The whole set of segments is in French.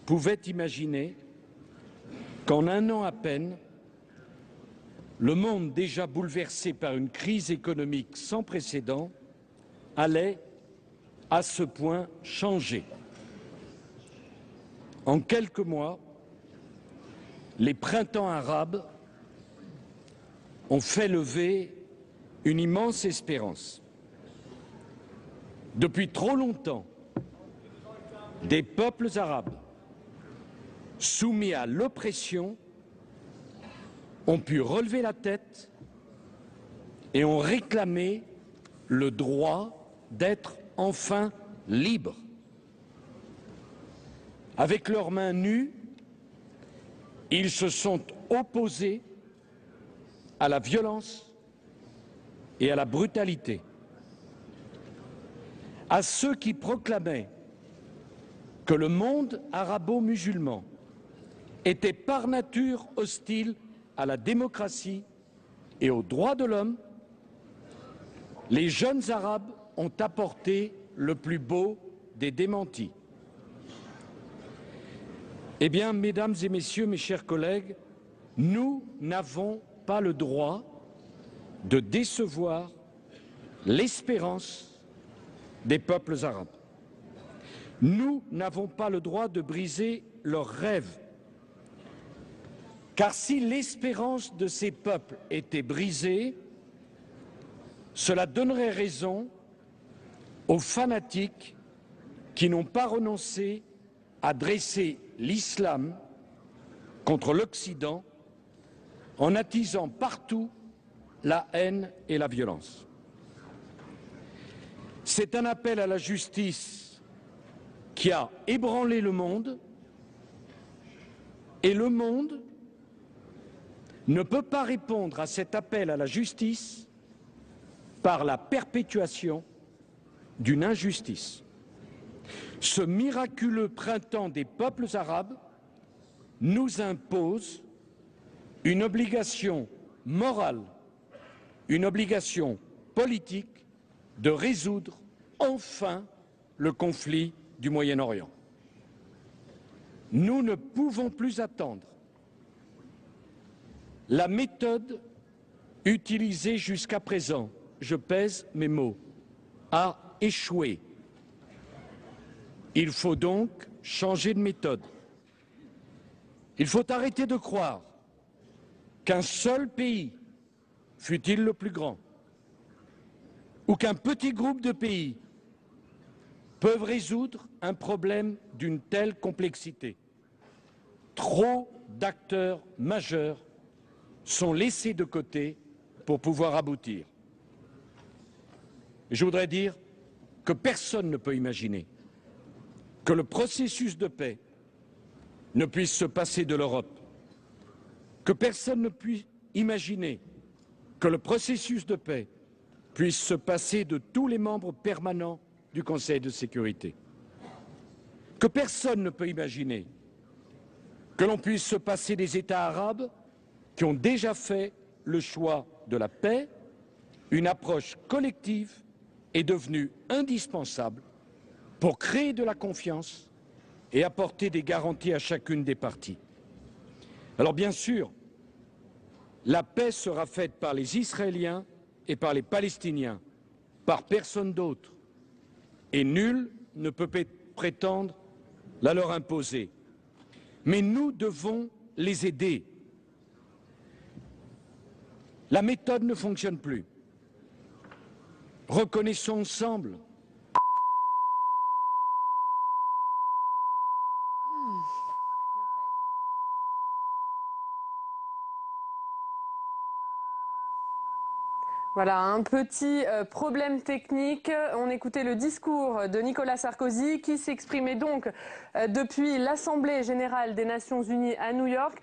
pouvait imaginer qu'en un an à peine, le monde déjà bouleversé par une crise économique sans précédent allait à ce point changer. En quelques mois, les printemps arabes ont fait lever une immense espérance. Depuis trop longtemps, des peuples arabes soumis à l'oppression ont pu relever la tête et ont réclamé le droit d'être enfin libres. Avec leurs mains nues, ils se sont opposés à la violence et à la brutalité. À ceux qui proclamaient que le monde arabo-musulman était par nature hostile à la démocratie et aux droits de l'homme, les jeunes Arabes ont apporté le plus beau des démentis. Eh bien, mesdames et messieurs, mes chers collègues, nous n'avons pas le droit de décevoir l'espérance des peuples arabes. Nous n'avons pas le droit de briser leurs rêves. Car si l'espérance de ces peuples était brisée, cela donnerait raison aux fanatiques qui n'ont pas renoncé à dresser l'islam contre l'Occident en attisant partout la haine et la violence. C'est un appel à la justice qui a ébranlé le monde, et le monde ne peut pas répondre à cet appel à la justice par la perpétuation d'une injustice. Ce miraculeux printemps des peuples arabes nous impose une obligation morale, une obligation politique de résoudre enfin le conflit du Moyen-Orient. Nous ne pouvons plus attendre. La méthode utilisée jusqu'à présent, je pèse mes mots, a échoué. Il faut donc changer de méthode. Il faut arrêter de croire qu'un seul pays, fût-il le plus grand, ou qu'un petit groupe de pays peuvent résoudre un problème d'une telle complexité. Trop d'acteurs majeurs sont laissés de côté pour pouvoir aboutir. Je voudrais dire que personne ne peut imaginer que le processus de paix ne puisse se passer de l'Europe, que personne ne puisse imaginer que le processus de paix puisse se passer de tous les membres permanents du Conseil de sécurité, que personne ne peut imaginer que l'on puisse se passer des États arabes qui ont déjà fait le choix de la paix. Une approche collective est devenue indispensable pour créer de la confiance et apporter des garanties à chacune des parties. Alors bien sûr, la paix sera faite par les Israéliens et par les Palestiniens, par personne d'autre, et nul ne peut prétendre la leur imposer. Mais nous devons les aider. La méthode ne fonctionne plus. Reconnaissons ensemble Voilà, un petit problème technique. On écoutait le discours de Nicolas Sarkozy qui s'exprimait donc depuis l'Assemblée générale des Nations Unies à New York.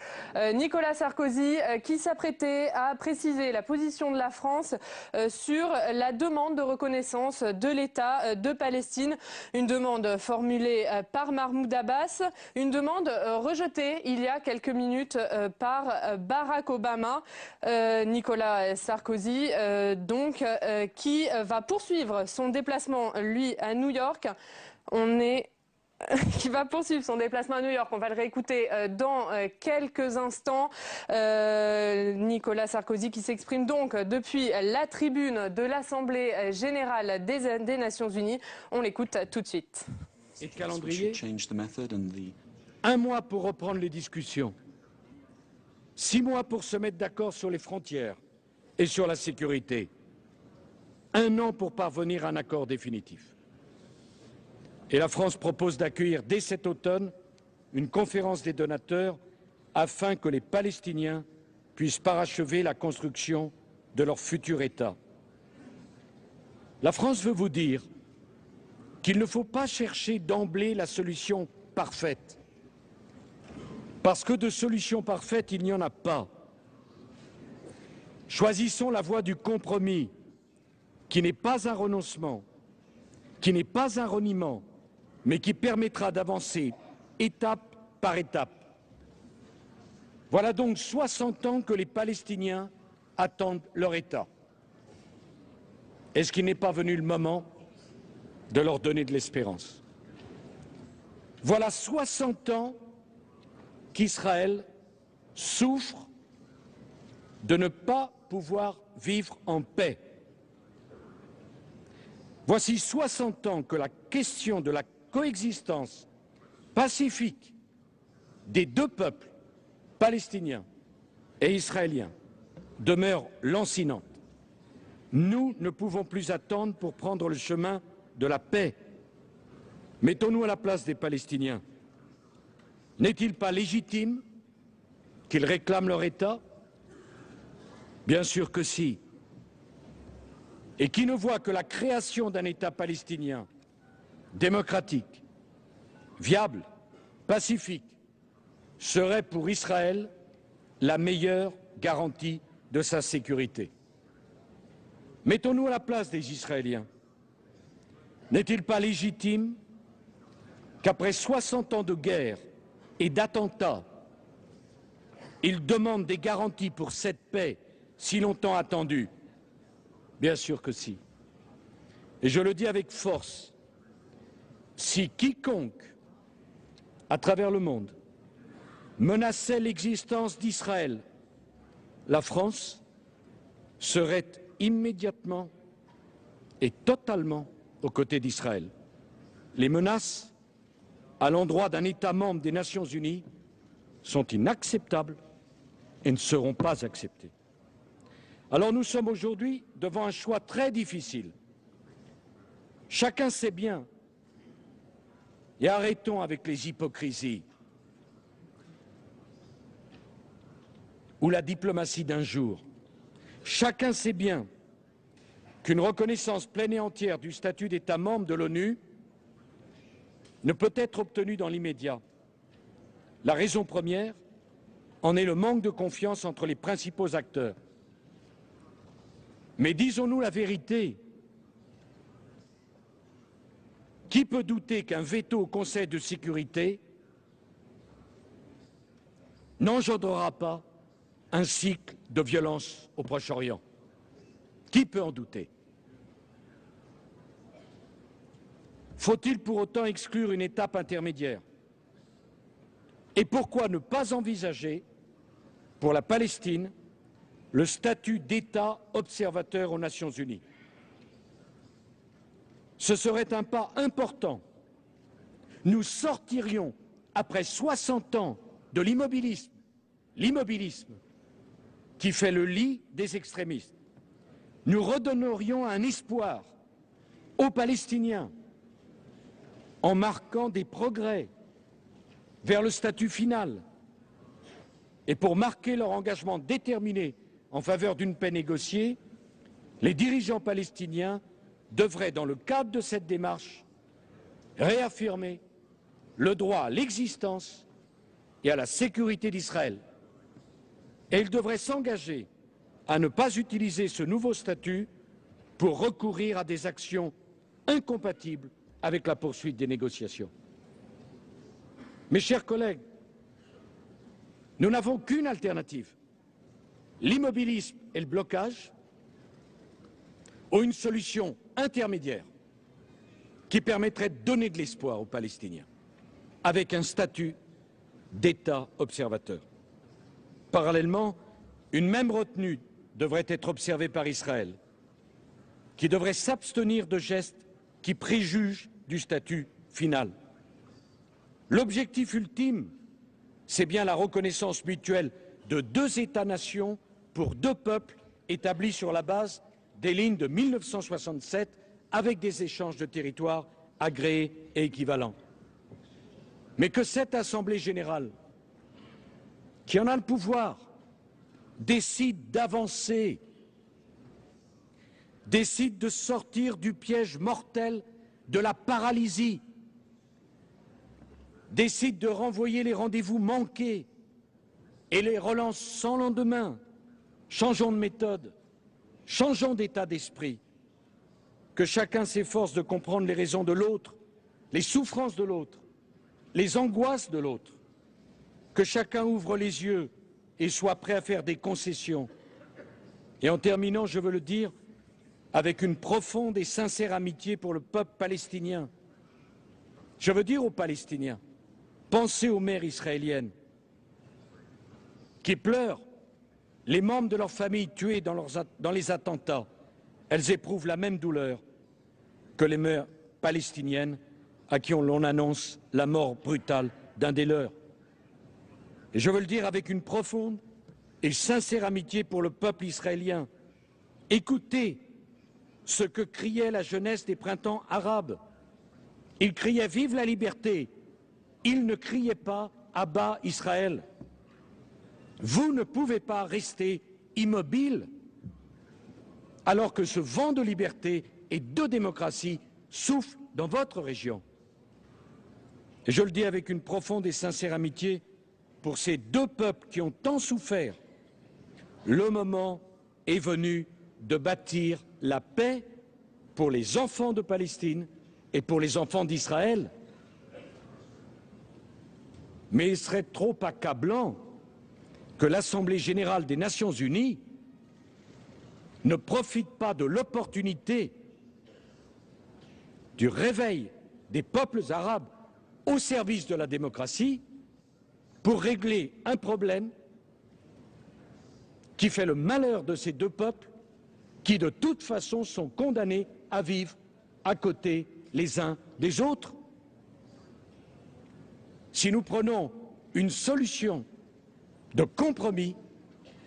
Nicolas Sarkozy qui s'apprêtait à préciser la position de la France sur la demande de reconnaissance de l'État de Palestine. Une demande formulée par Mahmoud Abbas, une demande rejetée il y a quelques minutes par Barack Obama. Nicolas Sarkozy qui va poursuivre son déplacement, lui, à New York. On est qui va poursuivre son déplacement à New York. On va le réécouter dans quelques instants. Nicolas Sarkozy qui s'exprime donc depuis la tribune de l'Assemblée générale des Nations Unies. On l'écoute tout de suite. Et calendrier, 1 mois pour reprendre les discussions, 6 mois pour se mettre d'accord sur les frontières et sur la sécurité, 1 an pour parvenir à un accord définitif. Et la France propose d'accueillir dès cet automne une conférence des donateurs afin que les Palestiniens puissent parachever la construction de leur futur État. La France veut vous dire qu'il ne faut pas chercher d'emblée la solution parfaite, parce que de solution parfaite, il n'y en a pas. Choisissons la voie du compromis, qui n'est pas un renoncement, qui n'est pas un reniement, mais qui permettra d'avancer étape par étape. Voilà donc 60 ans que les Palestiniens attendent leur État. Est-ce qu'il n'est pas venu le moment de leur donner de l'espérance? Voilà 60 ans qu'Israël souffre de ne pas pouvoir vivre en paix. Voici 60 ans que la question de la coexistence pacifique des deux peuples, palestiniens et israéliens, demeure lancinante. Nous ne pouvons plus attendre pour prendre le chemin de la paix. Mettons-nous à la place des Palestiniens. N'est-il pas légitime qu'ils réclament leur État? Bien sûr que si. Et qui ne voit que la création d'un État palestinien démocratique, viable, pacifique, serait pour Israël la meilleure garantie de sa sécurité. Mettons-nous à la place des Israéliens. N'est-il pas légitime qu'après 60 ans de guerre et d'attentats, ils demandent des garanties pour cette paix si longtemps attendue? Bien sûr que si. Et je le dis avec force, si quiconque, à travers le monde, menaçait l'existence d'Israël, la France serait immédiatement et totalement aux côtés d'Israël. Les menaces à l'endroit d'un État membre des Nations Unies sont inacceptables et ne seront pas acceptées. Alors nous sommes aujourd'hui devant un choix très difficile. Chacun sait bien, et arrêtons avec les hypocrisies ou la diplomatie d'un jour. Chacun sait bien qu'une reconnaissance pleine et entière du statut d'État membre de l'ONU ne peut être obtenue dans l'immédiat. La raison première en est le manque de confiance entre les principaux acteurs. Mais disons-nous la vérité. Qui peut douter qu'un veto au Conseil de sécurité n'engendrera pas un cycle de violence au Proche-Orient? Qui peut en douter? Faut-il pour autant exclure une étape intermédiaire? Et pourquoi ne pas envisager, pour la Palestine, le statut d'État observateur aux Nations Unies? Ce serait un pas important. Nous sortirions, après 60 ans de l'immobilisme qui fait le lit des extrémistes, nous redonnerions un espoir aux Palestiniens en marquant des progrès vers le statut final. Et pour marquer leur engagement déterminé en faveur d'une paix négociée, les dirigeants palestiniens devraient, dans le cadre de cette démarche, réaffirmer le droit à l'existence et à la sécurité d'Israël. Et ils devraient s'engager à ne pas utiliser ce nouveau statut pour recourir à des actions incompatibles avec la poursuite des négociations. Mes chers collègues, nous n'avons qu'une alternative, l'immobilisme et le blocage, ou une solution intermédiaire qui permettrait de donner de l'espoir aux Palestiniens. avec un statut d'État observateur. Parallèlement, une même retenue devrait être observée par Israël, qui devrait s'abstenir de gestes qui préjugent du statut final. L'objectif ultime, c'est bien la reconnaissance mutuelle de deux États-nations pour deux peuples établis sur la base des lignes de 1967 avec des échanges de territoires agréés et équivalents. Mais que cette Assemblée générale, qui en a le pouvoir, décide d'avancer, décide de sortir du piège mortel de la paralysie, décide de renvoyer les rendez-vous manqués et les relances sans lendemain. Changeons de méthode, changeons d'état d'esprit, que chacun s'efforce de comprendre les raisons de l'autre, les souffrances de l'autre, les angoisses de l'autre, que chacun ouvre les yeux et soit prêt à faire des concessions. Et en terminant, je veux le dire avec une profonde et sincère amitié pour le peuple palestinien. Je veux dire aux Palestiniens, pensez aux mères israéliennes qui pleurent les membres de leur famille tués dans les attentats. Elles éprouvent la même douleur que les mères palestiniennes à qui l'on annonce la mort brutale d'un des leurs. Et je veux le dire avec une profonde et sincère amitié pour le peuple israélien. Écoutez ce que criait la jeunesse des printemps arabes. Ils criaient « Vive la liberté !» Ils ne criaient pas « À bas Israël !» Vous ne pouvez pas rester immobile alors que ce vent de liberté et de démocratie souffle dans votre région. Et je le dis avec une profonde et sincère amitié pour ces deux peuples qui ont tant souffert. Le moment est venu de bâtir la paix pour les enfants de Palestine et pour les enfants d'Israël. Mais il serait trop accablant que l'Assemblée générale des Nations unies ne profite pas de l'opportunité du réveil des peuples arabes au service de la démocratie pour régler un problème qui fait le malheur de ces deux peuples qui, de toute façon, sont condamnés à vivre à côté les uns des autres. Si nous prenons une solution de compromis,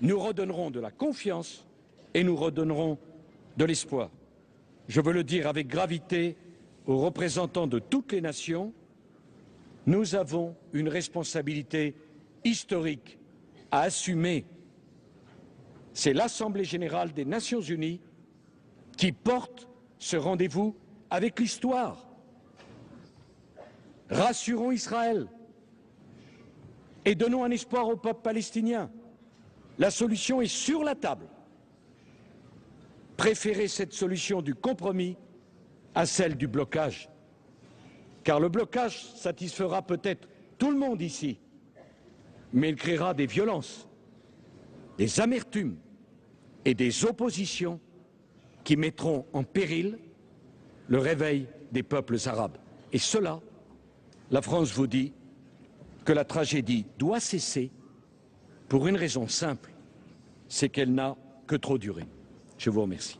nous redonnerons de la confiance et nous redonnerons de l'espoir. Je veux le dire avec gravité aux représentants de toutes les nations, nous avons une responsabilité historique à assumer. C'est l'Assemblée générale des Nations unies qui porte ce rendez-vous avec l'histoire. Rassurons Israël et donnons un espoir au peuple palestinien. La solution est sur la table. Préférez cette solution du compromis à celle du blocage. Car le blocage satisfera peut-être tout le monde ici, mais il créera des violences, des amertumes et des oppositions qui mettront en péril le réveil des peuples arabes. Et cela, la France vous dit que la tragédie doit cesser pour une raison simple, c'est qu'elle n'a que trop duré. Je vous remercie.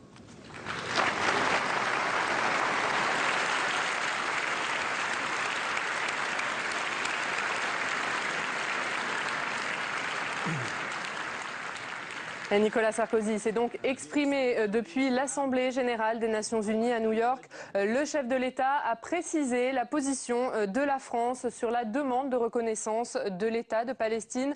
Nicolas Sarkozy s'est donc exprimé depuis l'Assemblée générale des Nations unies à New York. Le chef de l'État a précisé la position de la France sur la demande de reconnaissance de l'État de Palestine.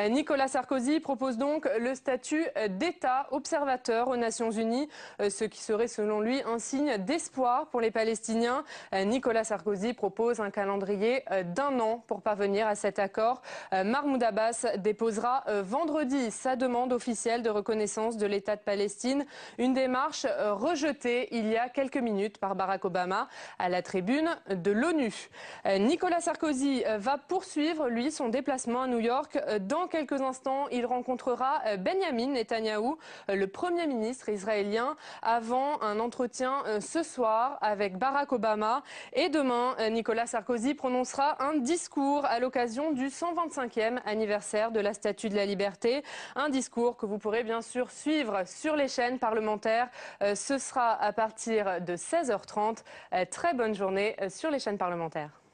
Nicolas Sarkozy propose donc le statut d'État observateur aux Nations unies, ce qui serait selon lui un signe d'espoir pour les Palestiniens. Nicolas Sarkozy propose un calendrier d'1 an pour parvenir à cet accord. Mahmoud Abbas déposera vendredi sa demande officielle de reconnaissance de l'État de Palestine. Une démarche rejetée il y a quelques minutes par Barack Obama à la tribune de l'ONU. Nicolas Sarkozy va poursuivre, lui, son déplacement à New York. Dans quelques instants, il rencontrera Benjamin Netanyahou, le Premier ministre israélien, avant un entretien ce soir avec Barack Obama. Et demain, Nicolas Sarkozy prononcera un discours à l'occasion du 125e anniversaire de la Statue de la Liberté. Un discours que vous pourrez bien sûr suivre sur les chaînes parlementaires. Ce sera à partir de 16h30. Très bonne journée sur les chaînes parlementaires.